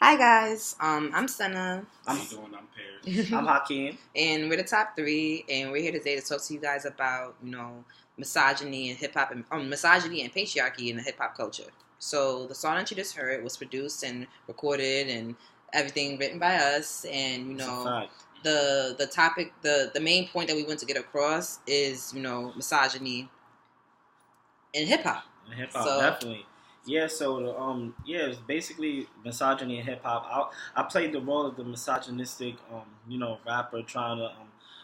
Hi guys, I'm Senna. How you doing? I'm Paris. I'm Hakeem. And we're the top three, and we're here today to talk to you guys about, misogyny and hip hop, and misogyny and patriarchy in the hip hop culture. So the song that you just heard was produced and recorded and everything written by us, and the topic, the main point that we want to get across is misogyny in hip hop. Hip hop, definitely. Yeah, so it's basically misogyny in hip hop. I played the role of the misogynistic, rapper trying to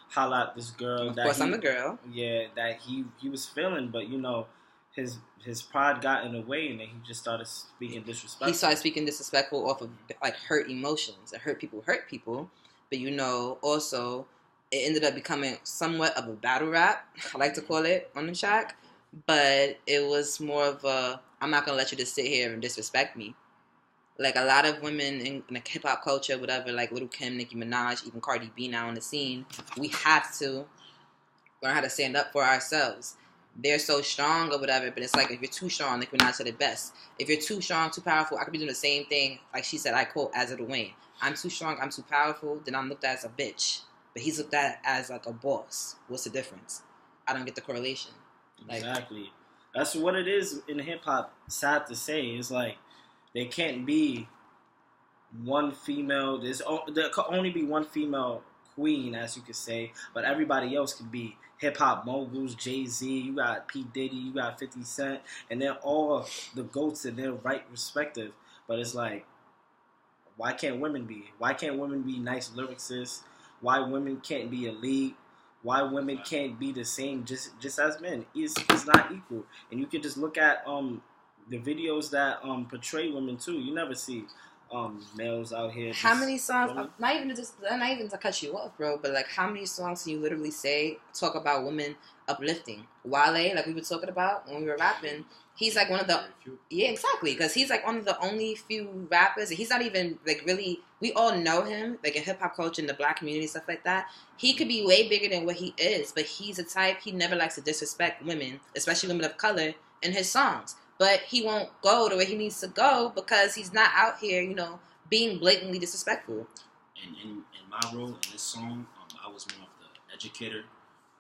highlight this girl. Of course, I'm the girl. Yeah, that he was feeling, but his pride got in the way, and then he just started speaking disrespectful. He started speaking disrespectful off of like hurt emotions, and hurt people. But also it ended up becoming somewhat of a battle rap. I like to call it on the track. But it was more of a, I'm not going to let you just sit here and disrespect me. Like a lot of women in the hip-hop culture, whatever, like Lil' Kim, Nicki Minaj, even Cardi B now on the scene, we have to learn how to stand up for ourselves. They're so strong or whatever, but it's like if you're too strong, Nicki Minaj said it best. If you're too strong, too powerful, I could be doing the same thing, like she said, I quote, as Lil Wayne. I'm too strong, I'm too powerful, then I'm looked at as a bitch. But he's looked at as like a boss. What's the difference? I don't get the correlation. Exactly. That's what it is in hip hop. Sad to say, it's like there can't be one female. There could only be one female queen, as you could say, but everybody else could be hip hop moguls. Jay-Z, you got P. Diddy, you got 50 Cent, and they're all the goats in their right respective. But it's like, why can't women be? Why can't women be nice lyricists? Why women can't be elite? Why women can't be the same just as men? It's not equal. And you can just look at the videos that portray women too. You never see males out here. How many songs? Not even to cut you off, bro. But like, how many songs can you literally talk about women uplifting? Wale, like we were talking about when we were rapping. He's like one of the exactly, because he's like one of the only few rappers. And he's not even like really. We all know him like in hip hop culture, in the black community, stuff like that. He could be way bigger than what he is, but he's a type. He never likes to disrespect women, especially women of color, in his songs. But he won't go the way he needs to go because he's not out here, being blatantly disrespectful. And in my role in this song, I was more of the educator,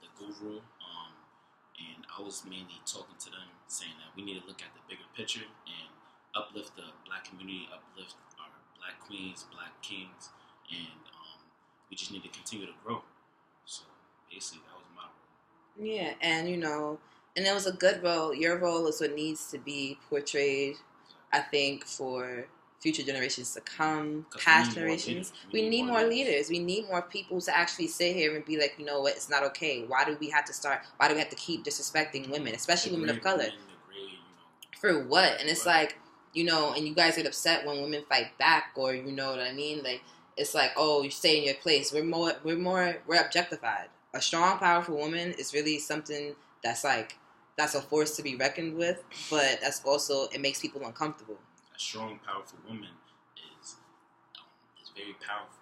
the guru, and I was mainly talking to them, saying that we need to look at the bigger picture and uplift the black community, uplift our black queens, black kings, and we just need to continue to grow. So basically, that was my role. Yeah, and and it was a good role. Your role is what needs to be portrayed, I think, for future generations to come, past generations. We need more leaders. We need more people to actually sit here and be like, you know what, it's not okay. Why do we have to keep disrespecting women, especially women of color? For what? And it's like, and you guys get upset when women fight back, or you know what I mean? Like, it's like, oh, you stay in your place. We're objectified. A strong, powerful woman is really something that's a force to be reckoned with, but that's also, it makes people uncomfortable. A strong, powerful woman is very powerful,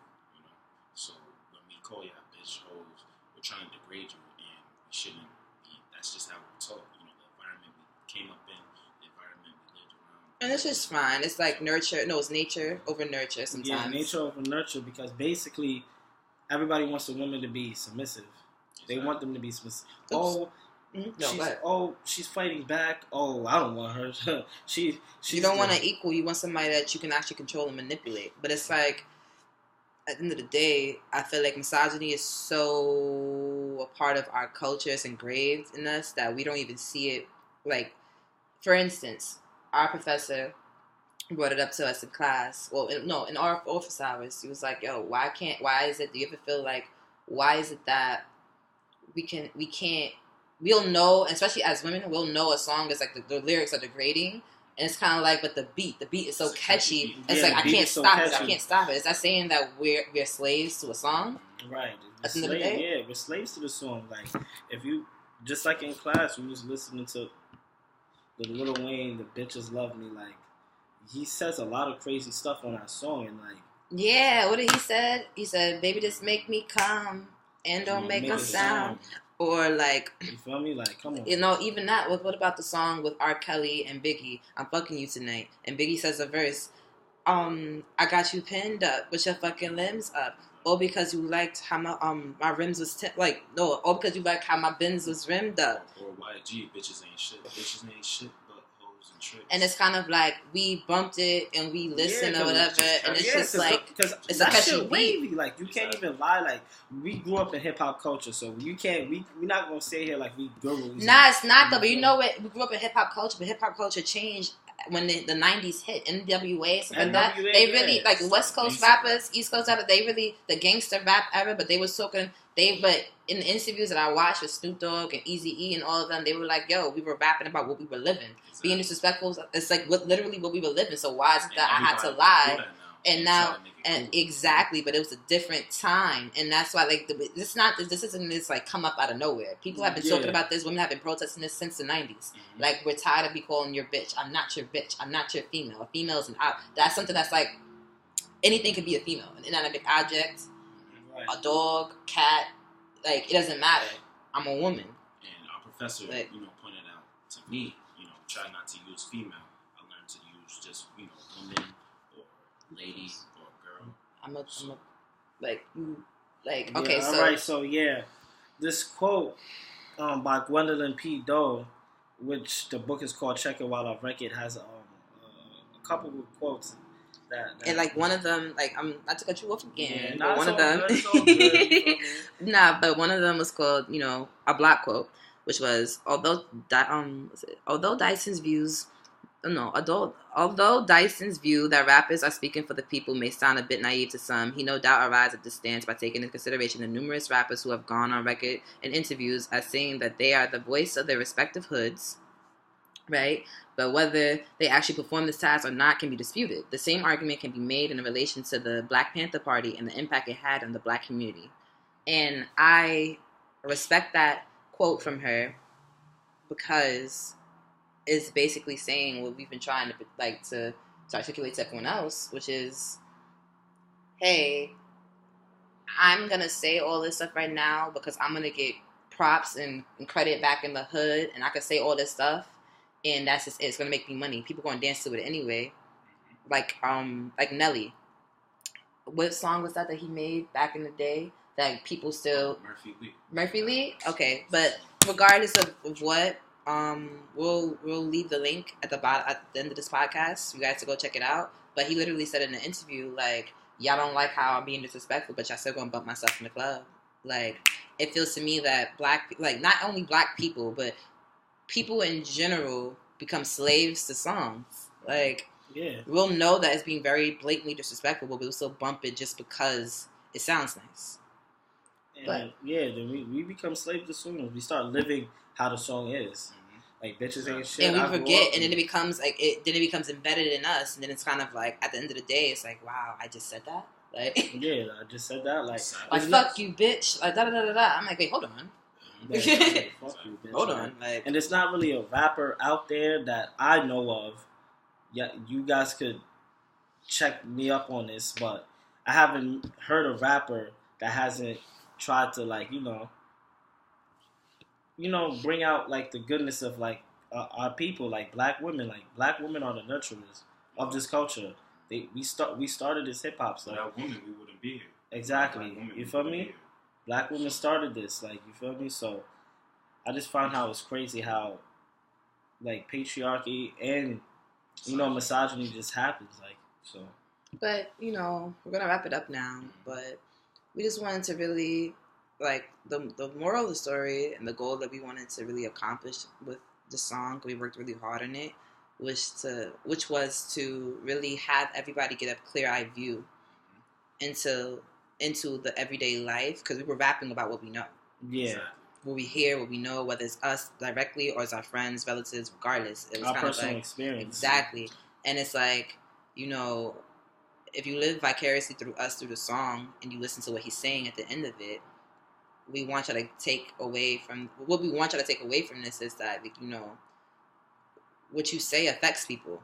So when we call y'all bitch hoes, we're trying to degrade you, and we shouldn't be. That's just how we're taught. The environment we came up in, the environment we lived around. And it's just fine. It's like nurture. No, it's nature over nurture sometimes. Yeah, nature over nurture, because basically everybody wants a woman to be submissive. Exactly. They want them to be submissive. Oops. She's fighting back. Oh, I don't want her. You don't want an equal. You want somebody that you can actually control and manipulate. But it's like, at the end of the day, I feel like misogyny is so a part of our culture. It's engraved in us that we don't even see it. Like, for instance, our professor brought it up to us in class. Well, in our office hours, he was like, "Yo, why is it? Do you ever feel like, why is it that we can't?" We'll know, especially as women, we'll know a song is like the lyrics are degrading, and it's kind of like, but the beat is so catchy. It's like I can't stop it. Is that saying that we're slaves to a song? Right. At the end of the day, yeah, we're slaves to the song. Like, if you just like in class, we was listening to the Lil Wayne, the bitches love me. Like, he says a lot of crazy stuff on that song, and like, yeah, what did he said? He said, "Baby, just make me come and don't make no sound." Or like, you feel me? Like, come on. Even that. What about the song with R. Kelly and Biggie? I'm fucking you tonight. And Biggie says a verse. I got you pinned up with your fucking limbs up. Or because you liked how my rims was or because you liked how my Benz was rimmed up. Or YG, bitches ain't shit. Bitches ain't shit but hoes and tricks. And it's kind of like we bumped it and we listened or whatever, and it's just like it's a catchy beat. Wavy. Like you can't even lie. Like we grew up in hip hop culture, so you can't. We're not gonna say here like we gurus. Nah, it's not though. But you know what? We grew up in hip hop culture, but hip hop culture changed when the 90s hit. NWA, stuff like that. They really like West Coast rappers, East Coast rappers. They really the gangster rap era, but they was talking. But in the interviews that I watched with Snoop Dogg and Eazy-E and all of them, they were like, "Yo, we were rapping about what we were living, being disrespectful. It's like literally what we were living. So why is it that I had to lie?" And now, and exactly, but it was a different time, and that's why like this isn't this like come up out of nowhere. People have been talking about this. Women have been protesting this since the 90s. Mm-hmm. Like we're tired of me calling your bitch. I'm not your bitch. I'm not your female. A female's an that's something that's like anything could be a female, an inanimate object, a dog, cat. Like it doesn't matter. I'm a woman. And our professor, pointed out to me, try not to use female. I learned to use just woman. Lady or girl. I'm a okay. Yeah, so all right. So this quote by Gwendolyn P. Doe, which the book is called "Check It While I Wreck It," has a couple of quotes that and like one of them, like I'm not to cut you off again, but one of them, but one of them was called a Block quote, which was although Dyson's views. No, although Dyson's view that rappers are speaking for the people may sound a bit naive to some, he no doubt arrives at this stance by taking into consideration the numerous rappers who have gone on record in interviews as saying that they are the voice of their respective hoods, right? But whether they actually perform this task or not can be disputed. The same argument can be made in relation to the Black Panther Party and the impact it had on the Black community. And I respect that quote from her because is basically saying what we've been trying to articulate to everyone else, which is, hey, I'm gonna say all this stuff right now because I'm gonna get props and credit back in the hood, and I can say all this stuff, and that's just it. It's gonna make me money. People gonna dance to it anyway. Like Nelly. What song was that he made back in the day that people still Murphy Lee? Okay, but regardless of what. We'll leave the link at the bottom at the end of this podcast. You guys to go check it out. But he literally said in the interview, like, y'all don't like how I'm being disrespectful, but y'all still gonna bump myself in the club. Like, it feels to me that not only Black people, but people in general become slaves to songs. Like, we'll know that it's being very blatantly disrespectful, but we'll still bump it just because it sounds nice. And then we become slaves to songs. We start living how the song is. Like bitches ain't shit. And we forget, and then it becomes it becomes embedded in us, and then it's kind of like at the end of the day, it's like, wow, I just said that. Like I just said that. Like fuck you, bitch. Like da da da da. I'm like, wait, hold on. Fuck you, bitch. Hold on. Like, and it's not really a rapper out there that I know of. Yeah, you guys could check me up on this, but I haven't heard a rapper that hasn't tried to bring out like the goodness of like our people, like Black women. Like Black women are the nurturers of this culture. We started this hip hop stuff. Without women, we wouldn't be here. Exactly. You feel me? Black women started this. Like you feel me? So I just found how it's crazy how like patriarchy and misogyny just happens. Like so. But we're gonna wrap it up now. But we just wanted to really. Like the moral of the story and the goal that we wanted to really accomplish with the song, we worked really hard on it, which was to really have everybody get a clear-eyed view into the everyday life, because we were rapping about what we know. Yeah. What we hear, what we know, whether it's us directly or it's our friends, relatives, regardless. It was our kind personal of like, experience. Exactly. And it's like, if you live vicariously through us through the song and you listen to what he's saying at the end of it, we want you to take away from this is that what you say affects people,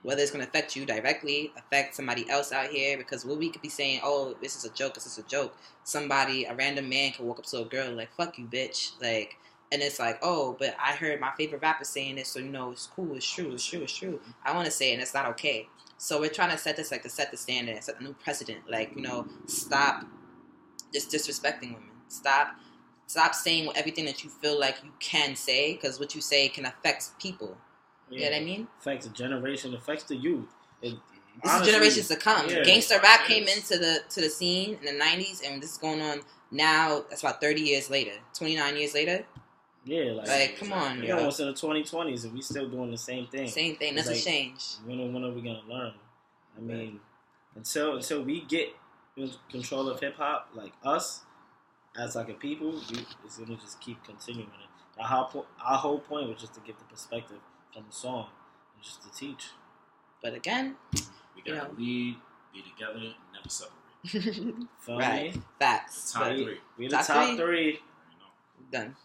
whether it's going to affect you directly, affect somebody else out here, because what we could be saying, oh, this is a joke, a random man can walk up to a girl like, fuck you, bitch, like, and it's like, oh, but I heard my favorite rapper saying this, so it's cool, it's true. I want to say it, and it's not okay. So we're trying to set this, like, to set the standard, set a new precedent. Like, you know, stop just disrespecting women. Stop saying everything that you feel like you can say, because what you say can affect people. You know what I mean? Affects the generation, affects the youth. This is generations to come. Yeah, Gangster rap came into the scene in the 90s, and this is going on now. That's about 30 years later, 29 years later. Yeah, like come on, we're almost in the 2020s, and we still doing the same thing. Same thing. Nothing changed. When are we gonna learn? I mean, until we get in control of hip hop, like us as like a people, it's gonna just keep continuing it. Our whole point was just to give the perspective from the song and just to teach. But again, we gotta lead, be together, and never separate. Right. Facts. Top three. We're the top three. Done.